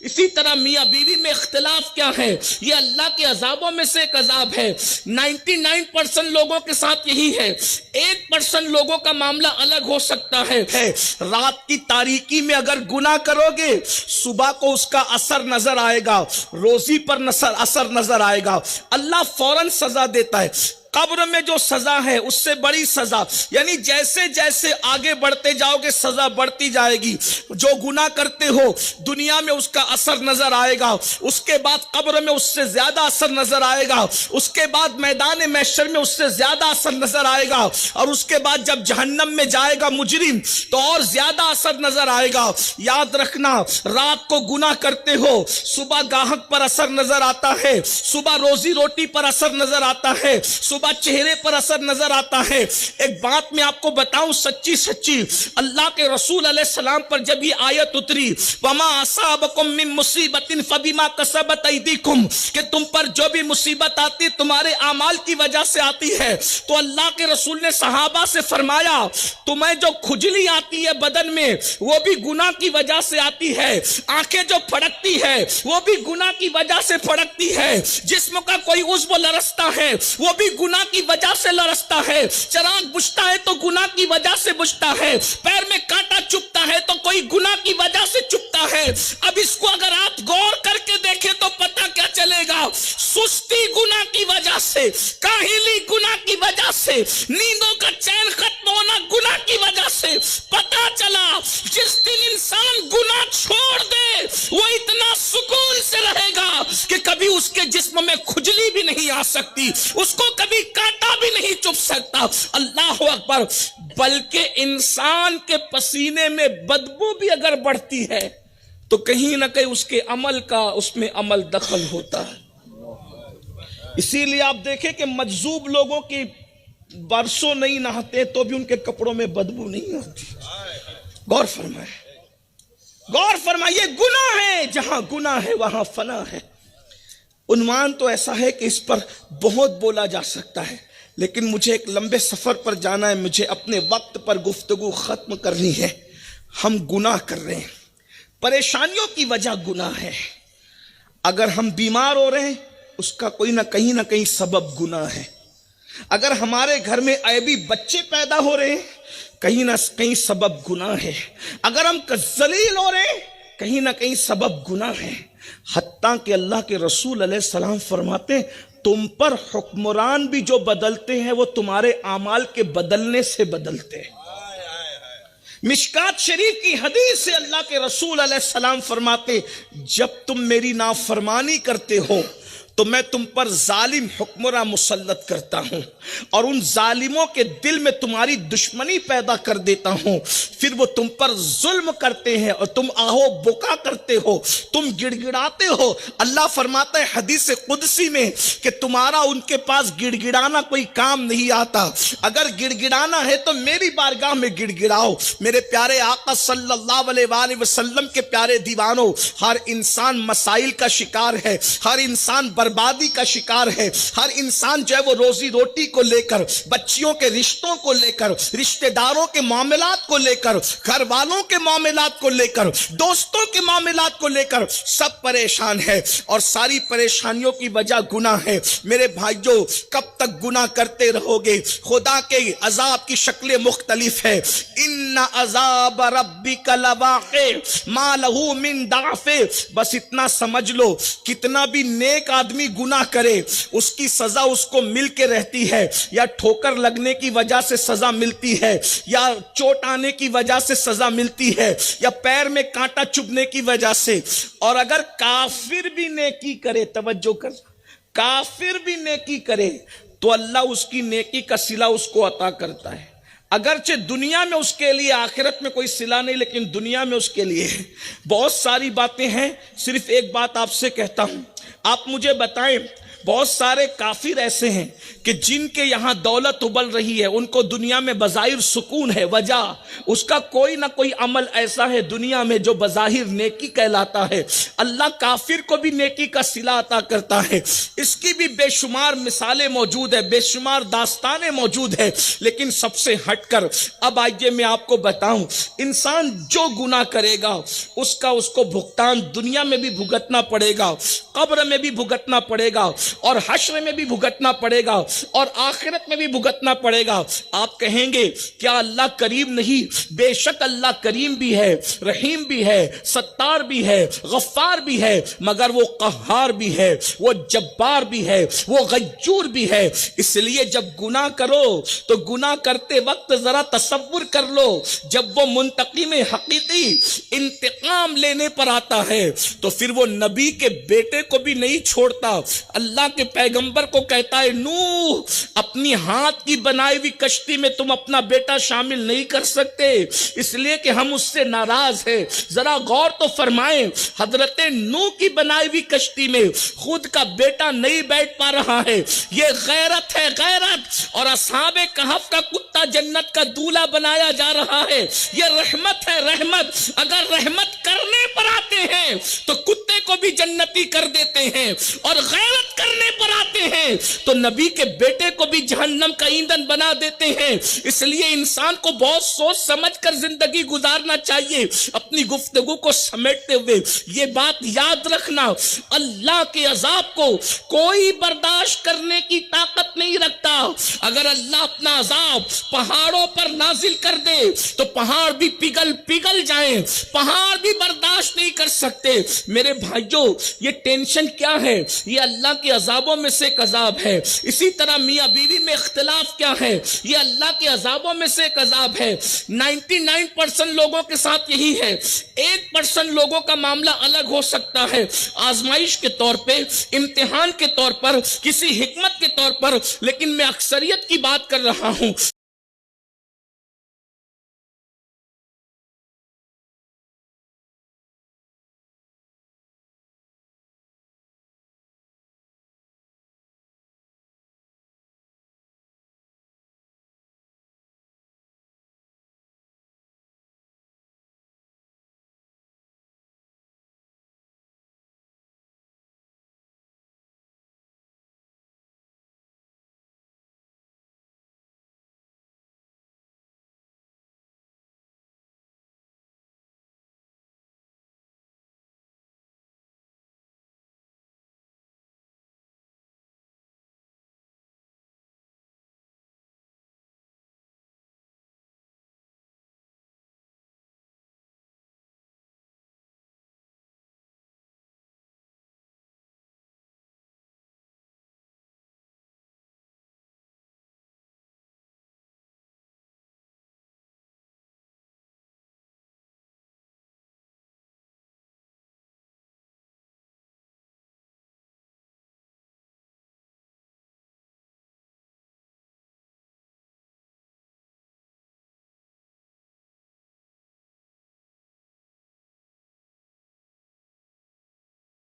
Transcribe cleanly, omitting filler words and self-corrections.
اسی طرح میاں بیوی میں اختلاف کیا ہے؟ یہ اللہ کے عذابوں میں سے ایک عذاب ہے۔ 99% لوگوں کے ساتھ یہی ہے، 1% لوگوں کا معاملہ الگ ہو سکتا ہے۔ رات کی تاریکی میں اگر گناہ کرو گے، صبح کو اس کا اثر نظر آئے گا، روزی پر اثر نظر آئے گا، اللہ فوراً سزا دیتا ہے۔ قبر میں جو سزا ہے اس سے بڑی سزا، یعنی جیسے جیسے آگے بڑھتے جاؤ گے سزا بڑھتی جائے گی۔ جو گناہ کرتے ہو دنیا میں اس کا اثر نظر آئے گا، اس کے بعد قبر میں اس سے زیادہ اثر نظر آئے گا، اس کے بعد میدان محشر میں اس سے زیادہ اثر نظر آئے گا، اور اس کے بعد جب جہنم میں جائے گا مجرم تو اور زیادہ اثر نظر آئے گا۔ یاد رکھنا، رات کو گناہ کرتے ہو، صبح گاہک پر اثر نظر آتا ہے، صبح روزی روٹی پر اثر نظر آتا ہے، صبح چہرے پر اثر نظر آتا ہے۔ ایک بات میں آپ کو بتاؤں سچی سچی، اللہ کے رسول علیہ السلام پر جب یہ آیت اتری وَمَا أَصَابَكُم مِّن مُّصِيبَةٍ فَبِمَا كَسَبَتْ أَيْدِيكُمْ، کہ تم پر جو بھی مصیبت آتی تمہارے اعمال کی وجہ سے آتی ہے، تو اللہ کے رسول نے صحابہ سے فرمایا تمہیں جو کھجلی آتی ہے بدن میں وہ بھی گناہ کی وجہ سے آتی ہے، آنکھیں جو پھڑکتی ہے وہ بھی گناہ کی وجہ سے پھڑکتی ہے، جسم کا کوئی عضو لرزتا ہے وہ بھی گناہ کی وجہ سے لرزتا ہے، چراغ بجھتا ہے تو گناہ کی وجہ سے بجھتا ہے، پیر میں کانٹا چبھتا ہے تو کوئی گناہ کی وجہ سے چبھتا ہے۔ اب اس کو اگر آپ غور کر کے دیکھیں تو پتہ کیا چلے گا؟ سستی گناہ کی وجہ سے، کاہلی گناہ کی وجہ سے، نیندوں کا چین ختم ہونا گناہ کی وجہ سے۔ پتہ چلا جس دن انسان گناہ چھوڑ دے وہ اتنا سکون سے رہے گا کہ کبھی اس کے جسم میں کھجلی بھی نہیں آ سکتی، اس کو کبھی کانٹا بھی نہیں چبھ سکتا۔ اللہ اکبر! بلکہ انسان کے پسینے میں بدبو بھی اگر بڑھتی ہے تو کہیں نہ کہیں اس کے عمل کا اس میں عمل دخل ہوتا ہے۔ اسی لیے آپ دیکھیں کہ مجذوب لوگوں کی برسوں نہیں نہاتے تو بھی ان کے کپڑوں میں بدبو نہیں ہوتی۔ غور فرمائے، غور فرمائے، یہ گناہ ہے، جہاں گناہ ہے وہاں فنا ہے۔ عنوان تو ایسا ہے کہ اس پر بہت بولا جا سکتا ہے، لیکن مجھے ایک لمبے سفر پر جانا ہے، مجھے اپنے وقت پر گفتگو ختم کرنی ہے۔ ہم گناہ کر رہے ہیں، پریشانیوں کی وجہ گناہ ہے۔ اگر ہم بیمار ہو رہے ہیں اس کا کوئی نہ کہیں سبب گناہ ہے۔ اگر ہمارے گھر میں عیبی بچے پیدا ہو رہے ہیں کہیں نہ کہیں سبب گناہ ہے۔ اگر ہم ذلیل ہو رہے ہیں کہیں نہ کہیں سبب گناہ ہے۔ حتیٰ کہ اللہ کے رسول علیہ السلام فرماتے ہیں تم پر حکمران بھی جو بدلتے ہیں وہ تمہارے اعمال کے بدلنے سے بدلتے ہیں۔ مشکات شریف کی حدیث سے اللہ کے رسول علیہ السلام فرماتے جب تم میری نافرمانی کرتے ہو تو میں تم پر ظالم حکمراں مسلط کرتا ہوں، اور ان ظالموں کے دل میں تمہاری دشمنی پیدا کر دیتا ہوں، پھر وہ تم پر ظلم کرتے ہیں اور تم آہو بکا کرتے ہو، تم گڑ گڑاتے ہو۔ اللہ فرماتا ہے حدیث قدسی میں کہ تمہارا ان کے پاس گڑ گڑانا کوئی کام نہیں آتا، اگر گڑ گڑانا ہے تو میری بارگاہ میں گڑ گڑاؤ۔ میرے پیارے آقا صلی اللہ علیہ وآلہ وسلم کے پیارے دیوانوں، ہر انسان مسائل کا شکار ہے، ہر انسان بربادی کا شکار ہے، ہر انسان جو ہے وہ روزی روٹی کو لے کر، بچیوں کے رشتوں کو لے کر، رشتہ داروں کے معاملات کو لے کر، گھر والوں کے معاملات کو لے کر، دوستوں کے معاملات کو لے کر سب پریشان ہے، اور ساری پریشانیوں کی وجہ گناہ ہے۔ میرے بھائیوں، کب تک گناہ کرتے رہو گے؟ خدا کے عذاب کی شکلیں مختلف ہے۔ ان عذاب ربک لواقع ما لہ من دافع، بس اتنا سمجھ لو کتنا بھی نیک آدمی گناہ کرے اس کی سزا اس کو مل کے رہتی ہے، یا ٹھوکر لگنے کی وجہ سے سزا ملتی ہے، یا چوٹ آنے کی وجہ سے سزا ملتی ہے، یا پیر میں کانٹا چبھنے کی وجہ سے۔ اور اگر کافر بھی نیکی کرے، توجہ کر، کافر بھی نیکی کرے تو اللہ اس کی نیکی کا صلہ اس کو عطا کرتا ہے، اگرچہ دنیا میں اس کے لیے، آخرت میں کوئی صلہ نہیں لیکن دنیا میں اس کے لیے ہے۔ بہت ساری باتیں ہیں، صرف ایک بات آپ سے کہتا ہوں، آپ مجھے بتائیں بہت سارے کافر ایسے ہیں کہ جن کے یہاں دولت ابل رہی ہے، ان کو دنیا میں بظاہر سکون ہے، وجہ اس کا کوئی نہ کوئی عمل ایسا ہے دنیا میں جو بظاہر نیکی کہلاتا ہے۔ اللہ کافر کو بھی نیکی کا صلہ عطا کرتا ہے، اس کی بھی بے شمار مثالیں موجود ہیں، بے شمار داستانیں موجود ہیں۔ لیکن سب سے ہٹ کر اب آئیے میں آپ کو بتاؤں، انسان جو گناہ کرے گا اس کو بھگتان دنیا میں بھی بھگتنا پڑے گا، قبر میں بھی بھگتنا پڑے گا، اور حشر میں بھی بھگتنا پڑے گا، اور آخرت میں بھی بھگتنا پڑے گا۔ آپ کہیں گے کیا اللہ کریم نہیں؟ بے شک اللہ کریم بھی ہے، رحیم بھی ہے، ستار بھی ہے، غفار بھی ہے، مگر وہ قہار بھی ہے، وہ جبار بھی ہے، وہ غیور بھی ہے۔ اس لیے جب گناہ کرو تو گناہ کرتے وقت ذرا تصور کر لو، جب وہ منتقم حقیقی انتقام لینے پر آتا ہے تو پھر وہ نبی کے بیٹے کو بھی نہیں چھوڑتا۔ اللہ کے پیغمبر کو کہتا ہے نوح، اپنی ہاتھ کی بنائی ہوئی کشتی میں تم اپنا بیٹا شامل نہیں کر سکتے، اس لیے کہ ہم اس سے ناراض ہیں۔ ذرا غور تو فرمائیں، حضرت نوح کی بنائی ہوئی کشتی میں خود کا بیٹا نہیں بیٹھ پا رہا ہے، یہ غیرت ہے، غیرت۔ اور اصحاب کہف کا کتا جنت کا دولہا بنایا جا رہا ہے، یہ رحمت ہے، رحمت۔ اگر رحمت کرنے پر آتے ہیں تو کتے کو بھی جنتی کر دیتے ہیں، اور غیرت کرنے پر آتے ہیں تو نبی کے بیٹے کو بھی جہنم کا ایندھن بنا دیتے ہیں۔ اس لیے انسان کو بہت سوچ سمجھ کر زندگی گزارنا چاہیے۔ اپنی گفتگو کو سمیٹتے ہوئے یہ بات یاد رکھنا، اللہ کے عذاب کو کوئی برداشت کرنے کی طاقت نہیں رکھتا۔ اگر اللہ اپنا عذاب پہاڑوں پر نازل کر دے تو پہاڑ بھی پگھل جائیں، پہاڑ بھی برداشت نہیں کر سکتے۔ میرے بھائیوں، یہ ٹینشن کیا ہے؟ یہ اللہ کے عذابوں میں سے ایک عذاب ہے۔ اسی طرح میاں بیوی میں اختلاف کیا ہے؟ یہ اللہ کے عذابوں میں سے ایک عذاب ہے۔ 99% لوگوں کے ساتھ یہی ہے، 1% لوگوں کا معاملہ الگ ہو سکتا ہے، آزمائش کے طور پہ، امتحان کے طور پر، کسی حکمت کے طور پر، لیکن میں اکثریت کی بات کر رہا ہوں۔